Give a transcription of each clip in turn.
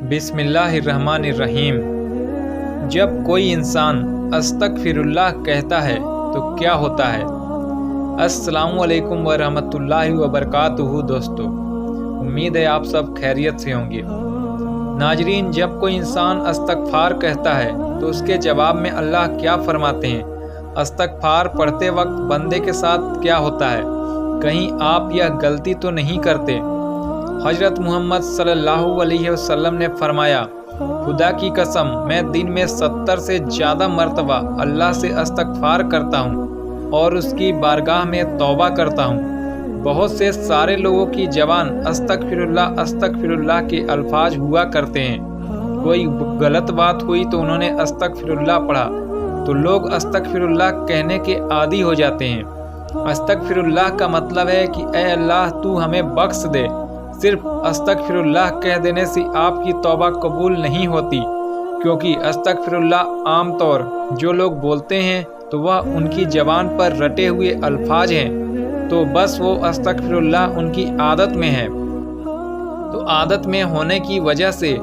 बिस्मिल्लाहिर्रहमानिर्रहीम। जब कोई इंसान अस्तगफिरुल्लाह कहता है तो क्या होता है? अस्सलामु अलैकुम व रहमतुल्लाहि व बरकातुहू। दोस्तों, उम्मीद है आप सब खैरियत से होंगे। नाजरीन, जब कोई इंसान अस्तगफार कहता है तो उसके जवाब में अल्लाह क्या फरमाते हैं? अस्तगफार पढ़ते वक्त बंदे के साथ क्या होता है? कहीं आप यह गलती तो नहीं करते? हजरत मोहम्मद सल्लल्लाहु अलैहि वसल्लम ने फरमाया, खुदा की कसम, मैं दिन में 70 से ज़्यादा मरतबा अल्लाह से अस्तगफार करता हूँ और उसकी बारगाह में तौबा करता हूँ। बहुत से सारे लोगों की ज़बान अस्तगफिरुल्लाह अस्तगफिरुल्लाह के अल्फाज हुआ करते हैं। कोई गलत बात हुई तो उन्होंने अस्तगफिरुल्लाह पढ़ा तो लोग अस्तगफिरुल्लाह कहने के आदी हो जाते हैं। अस्तगफिरुल्लाह का मतलब है कि ऐ अल्लाह, तू हमें बख्श दे। सिर्फ अस्तगफिरुल्लाह कह देने से आपकी तौबा कबूल नहीं होती, क्योंकि अस्तगफिरुल्लाह आम तौर जो लोग बोलते हैं तो वह उनकी ज़बान पर रटे हुए अल्फाज हैं, तो बस वो अस्तगफिरुल्लाह उनकी आदत में है। तो आदत में होने की वजह से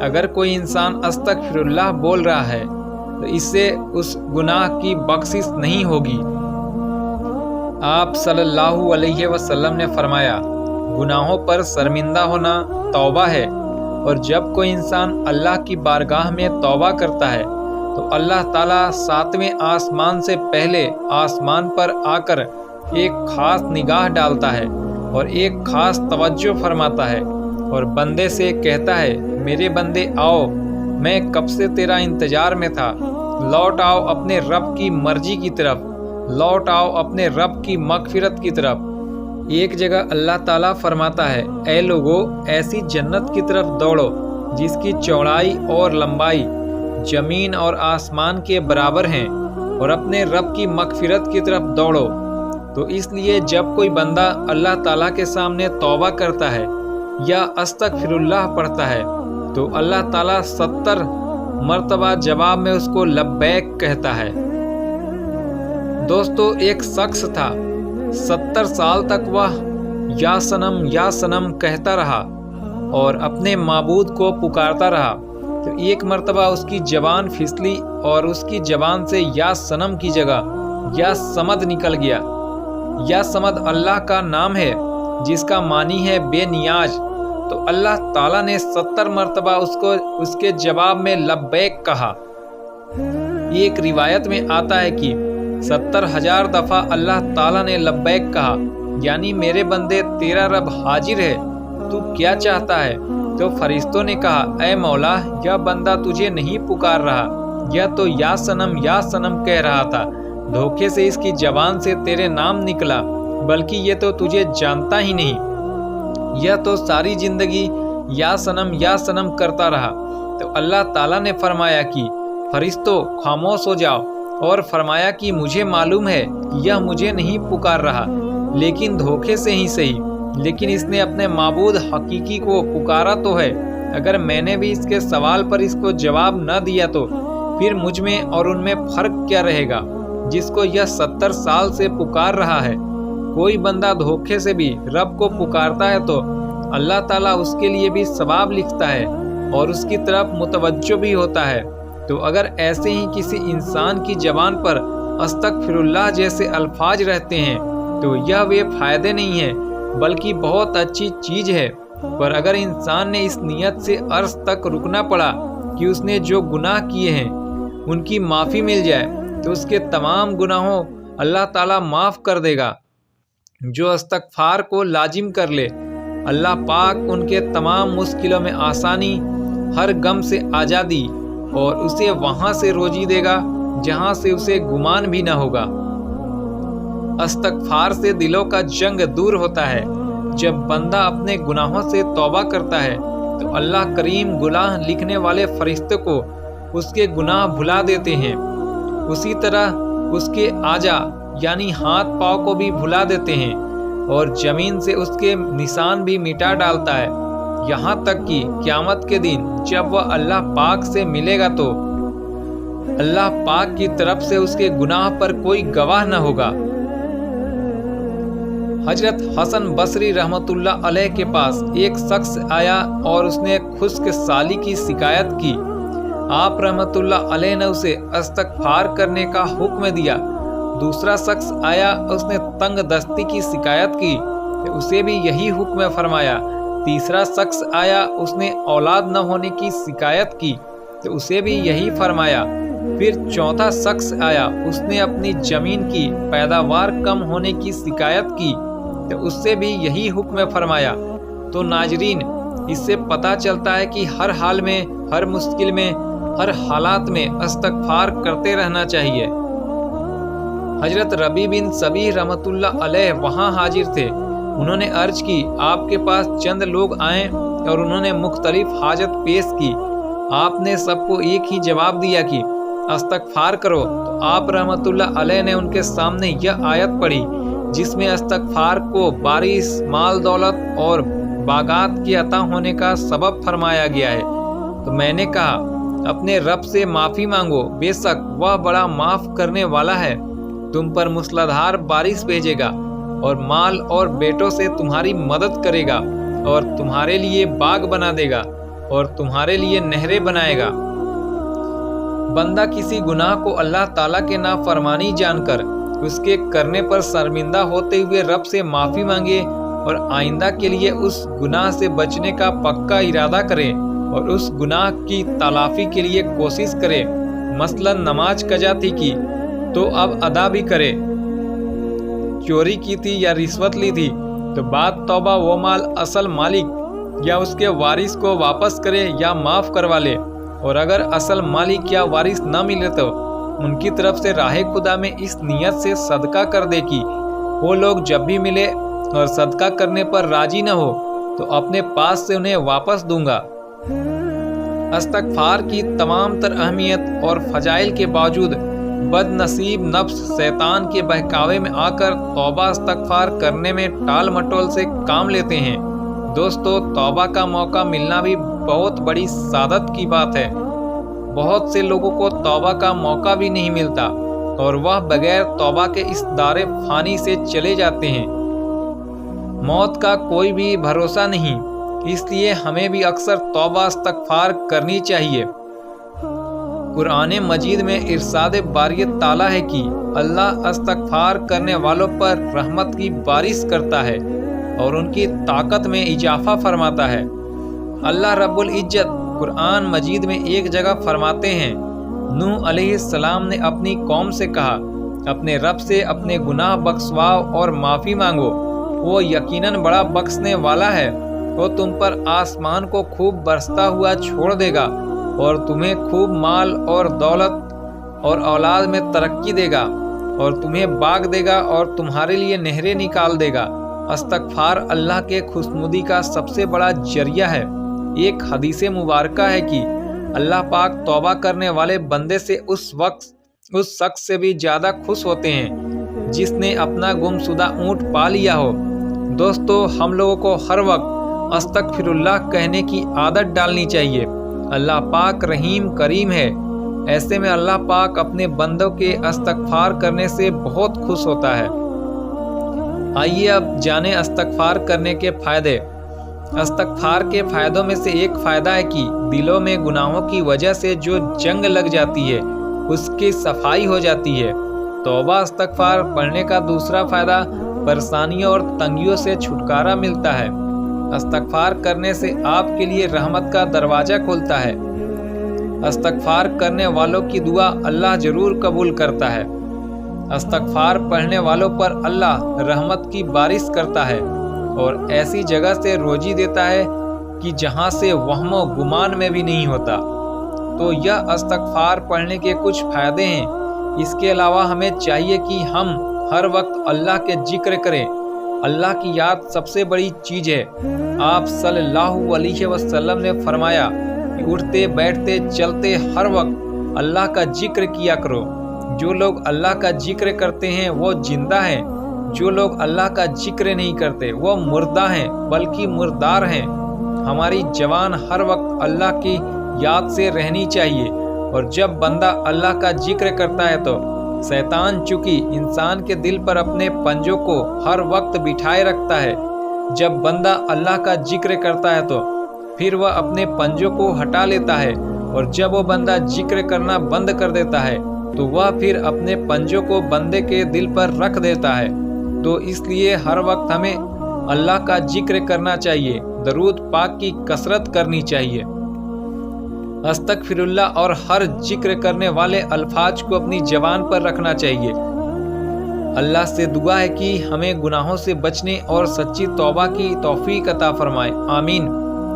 अगर कोई इंसान अस्तगफिरुल्लाह बोल रहा है तो इससे उस गुनाह की बख्शिश नहीं होगी। आप सल्लल्लाहु अलैहि वसल्लम ने फरमाया, गुनाहों पर शर्मिंदा होना तौबा है, और जब कोई इंसान अल्लाह की बारगाह में तौबा करता है तो अल्लाह ताला 7वें आसमान से पहले आसमान पर आकर एक खास निगाह डालता है और एक खास तवज्जो फरमाता है और बंदे से कहता है, मेरे बंदे आओ, मैं कब से तेरा इंतजार में था। लौट आओ अपने रब की मर्जी की तरफ, लौट आओ अपने रब की मगफिरत की तरफ। एक जगह अल्लाह ताला फरमाता है, ऐ लोगो, ऐसी जन्नत की तरफ दौड़ो जिसकी चौड़ाई और लंबाई ज़मीन और आसमान के बराबर हैं, और अपने रब की मगफिरत की तरफ दौड़ो। तो इसलिए जब कोई बंदा अल्लाह ताला के सामने तौबा करता है या अस्तगफिरुल्लाह पढ़ता है तो अल्लाह ताला 70 मरतबा जवाब में उसको लब्बैक कहता है। दोस्तों, एक शख्स था, 70 साल तक वह या सनम कहता रहा और अपने माबूद को पुकारता रहा। तो एक मर्तबा उसकी ज़बान फिसली और उसकी ज़बान से या सनम की जगह या समद निकल गया। या समद अल्लाह का नाम है जिसका मानी है बेनियाज। तो अल्लाह ताला ने 70 मरतबा उसको उसके जवाब में लब्बैक कहा। एक रिवायत में आता है कि 70,000 दफ़ा अल्लाह ताला ने लब्बैक कहा, यानी मेरे बंदे, तेरा रब हाजिर है, तू क्या चाहता है? तो फरिश्तों ने कहा, ऐ मौला, यह बंदा तुझे नहीं पुकार रहा, यह तो या सनम कह रहा था। धोखे से इसकी ज़बान से तेरे नाम निकला, बल्कि ये तो तुझे जानता ही नहीं। यह तो सारी ज़िंदगी या सनम करता रहा। तो अल्लाह ताला ने फरमाया कि फरिश्तों, खामोश हो जाओ, और फरमाया कि मुझे मालूम है कि यह मुझे नहीं पुकार रहा, लेकिन धोखे से ही सही, लेकिन इसने अपने माबूद हकीकी को पुकारा तो है। अगर मैंने भी इसके सवाल पर इसको जवाब न दिया तो फिर मुझ में और उनमें फ़र्क क्या रहेगा, जिसको यह 70 साल से पुकार रहा है। कोई बंदा धोखे से भी रब को पुकारता है तो अल्लाह ताला उसके लिए भी सवाब लिखता है और उसकी तरफ मुतवज्जो भी होता है। तो अगर ऐसे ही किसी इंसान की ज़बान पर अस्तगफिरुल्लाह जैसे अल्फाज रहते हैं तो यह वे फ़ायदे नहीं है, बल्कि बहुत अच्छी चीज़ है। पर अगर इंसान ने इस नियत से अर्ज़ तक रुकना पड़ा कि उसने जो गुनाह किए हैं उनकी माफ़ी मिल जाए तो उसके तमाम गुनाहों अल्लाह ताला माफ़ कर देगा। जो अस्तगफार को लाजिम कर ले, अल्लाह पाक उनके तमाम मुश्किलों में आसानी, हर गम से आज़ादी और उसे वहाँ से रोजी देगा जहाँ से उसे गुमान भी न होगा। अस्तगफार से दिलों का जंग दूर होता है। जब बंदा अपने गुनाहों से तौबा करता है तो अल्लाह करीम गुनाह लिखने वाले फरिश्ते को उसके गुनाह भुला देते हैं। उसी तरह उसके आजा यानी हाथ पाँव को भी भुला देते हैं और ज़मीन से उसके निशान भी मिटा डालता है, यहाँ तक कि क़यामत के दिन जब वह अल्लाह पाक से मिलेगा तो अल्लाह पाक की तरफ से उसके गुनाह पर कोई गवाह न होगा। हजरत हसन बसरी रहमतुल्लाह अलैह के पास एक शख्स आया और उसने खुश्क साली की शिकायत की। आप रहमतुल्लाह अलैह ने उसे इस्तग़फ़ार करने का हुक्म दिया। दूसरा शख्स आया, उसने तंग दस्ती की शिकायत की, उसे भी यही हुक्म फरमाया। तीसरा शख्स आया, उसने औलाद न होने की शिकायत की तो उसे भी यही फरमाया। फिर चौथा शख्स आया, उसने अपनी ज़मीन की पैदावार कम होने की शिकायत की तो उससे भी यही हुक्म फरमाया। तो नाजरीन, इससे पता चलता है कि हर हाल में, हर मुश्किल में, हर हालात में इस्तग़फ़ार करते रहना चाहिए। हजरत रबी बिन सबीह रहमतुल्लाह अलैह वहाँ हाजिर थे। उन्होंने अर्ज की, आपके पास चंद लोग आए और उन्होंने मुख्तलिफ हाजत पेश की। आपने सबको एक ही जवाब दिया कि इस्तग़फ़ार करो। तो आप रहमतुल्लाह अलैह ने उनके सामने यह आयत पढ़ी जिसमें इस्तग़फ़ार को बारिश, माल दौलत और बागात के अता होने का सबब फरमाया गया है। तो मैंने कहा, अपने रब से माफ़ी मांगो, बेशक वह बड़ा माफ़ करने वाला है। तुम पर मूसलाधार बारिश भेजेगा और माल और बेटों से तुम्हारी मदद करेगा और तुम्हारे लिए बाग बना देगा और तुम्हारे लिए नहरें बनाएगा। बंदा किसी गुनाह को अल्लाह ताला के नाफरमानी जानकर उसके करने पर शर्मिंदा होते हुए रब से माफ़ी मांगे और आइंदा के लिए उस गुनाह से बचने का पक्का इरादा करे और उस गुनाह की तलाफी के लिए कोशिश करे। मसलन नमाज कज़ा थी की तो अब अदा भी करे, चोरी की थी या रिश्वत ली थी तो बाद तौबा वो माल असल मालिक या उसके वारिस को वापस करे या माफ़ करवा ले। और अगर असल मालिक या वारिस न मिले तो उनकी तरफ से राह खुदा में इस नियत से सदका कर दे कि वो लोग जब भी मिले और सदका करने पर राजी न हो तो अपने पास से उन्हें वापस दूंगा। इस्तग़फ़ार की तमाम तर अहमियत और फ़जाइल के बावजूद बदनसीब नफ्स शैतान के बहकावे में आकर तौबा इस्तग़फ़ार करने में टाल मटोल से काम लेते हैं। दोस्तों, तौबा का मौका मिलना भी बहुत बड़ी सादत की बात है। बहुत से लोगों को तौबा का मौका भी नहीं मिलता और वह बगैर तौबा के इस दारे फ़ानी से चले जाते हैं। मौत का कोई भी भरोसा नहीं, इसलिए हमें भी अक्सर तौबा इस्तग़फ़ार करनी चाहिए। कुरान मजीद में इरशाद बारी ताला है कि अल्लाह इस्तग़फ़ार करने वालों पर रहमत की बारिश करता है और उनकी ताकत में इजाफा फरमाता है। अल्लाह रब्बुल इज्जत कुरान मजीद में एक जगह फरमाते हैं, नूह अलैहिस्सलाम ने अपनी कौम से कहा, अपने रब से अपने गुनाह बख्शवाओ और माफ़ी मांगो, वो यकीनन बड़ा बख्शने वाला है। वो तुम पर आसमान को खूब बरसता हुआ छोड़ देगा और तुम्हें खूब माल और दौलत और औलाद में तरक्की देगा और तुम्हें बाग देगा और तुम्हारे लिए नहरें निकाल देगा। इस्तग़फ़ार अल्लाह के खुशनुदी का सबसे बड़ा जरिया है। एक हदीस मुबारका है कि अल्लाह पाक तौबा करने वाले बंदे से उस शख्स से भी ज़्यादा खुश होते हैं जिसने अपना गुमशुदा ऊँट पा लिया हो। दोस्तों, हम लोगों को हर वक्त अस्तग़फ़िरुल्लाह कहने की आदत डालनी चाहिए। अल्लाह पाक रहीम करीम है। ऐसे में अल्लाह पाक अपने बंदों के इस्तग़फ़ार करने से बहुत खुश होता है। आइए अब जानें इस्तग़फ़ार करने के फ़ायदे। इस्तग़फ़ार के फ़ायदों में से एक फ़ायदा है कि दिलों में गुनाहों की वजह से जो जंग लग जाती है उसकी सफाई हो जाती है। तौबा इस्तग़फ़ार पढ़ने का दूसरा फ़ायदा परेशानियों और तंगियों से छुटकारा मिलता है। इस्तग़फ़ार करने से आपके लिए रहमत का दरवाज़ा खुलता है। इस्तग़फ़ार करने वालों की दुआ अल्लाह ज़रूर कबूल करता है। इस्तग़फ़ार पढ़ने वालों पर अल्लाह रहमत की बारिश करता है और ऐसी जगह से रोजी देता है कि जहां से वहमो गुमान में भी नहीं होता। तो यह इस्तग़फ़ार पढ़ने के कुछ फ़ायदे हैं। इसके अलावा हमें चाहिए कि हम हर वक्त अल्लाह के जिक्र करें। अल्लाह की याद सबसे बड़ी चीज़ है। आप सल्लल्लाहु अलैहि वसल्लम ने फरमाया कि उठते बैठते चलते हर वक्त अल्लाह का जिक्र किया करो। जो लोग अल्लाह का जिक्र करते हैं वो जिंदा हैं, जो लोग अल्लाह का जिक्र नहीं करते वो मुर्दा हैं, बल्कि मुर्दार हैं। हमारी जवान हर वक्त अल्लाह की याद से रहनी चाहिए और जब बंदा अल्लाह का जिक्र करता है तो शैतान चूंकि इंसान के दिल पर अपने पंजों को हर वक्त बिठाए रखता है, जब बंदा अल्लाह का जिक्र करता है तो फिर वह अपने पंजों को हटा लेता है, और जब वो बंदा जिक्र करना बंद कर देता है तो वह फिर अपने पंजों को बंदे के दिल पर रख देता है। तो इसलिए हर वक्त हमें अल्लाह का जिक्र करना चाहिए, दरूद पाक की कसरत करनी चाहिए, अस्तगफिरुल्लाह और हर जिक्र करने वाले अल्फाज को अपनी ज़बान पर रखना चाहिए। अल्लाह से दुआ है कि हमें गुनाहों से बचने और सच्ची तौबा की तौफीक अता फरमाए, आमीन।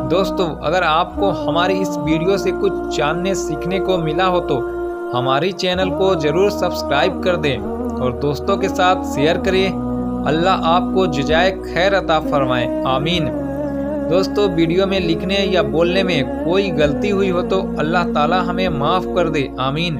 दोस्तों, अगर आपको हमारी इस वीडियो से कुछ जानने सीखने को मिला हो तो हमारी चैनल को ज़रूर सब्सक्राइब कर दें और दोस्तों के साथ शेयर करें। अल्लाह आपको जज़ाए खैर अता फरमाए, आमीन। दोस्तों, वीडियो में लिखने या बोलने में कोई गलती हुई हो तो अल्लाह ताला हमें माफ़ कर दे, आमीन।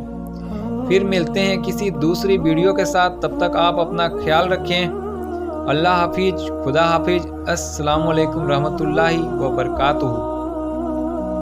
फिर मिलते हैं किसी दूसरी वीडियो के साथ, तब तक आप अपना ख्याल रखें। अल्लाह हाफिज, खुदा हाफिज, अस्सलामु अलैकुम रहमतुल्लाहि व बरकातुहू।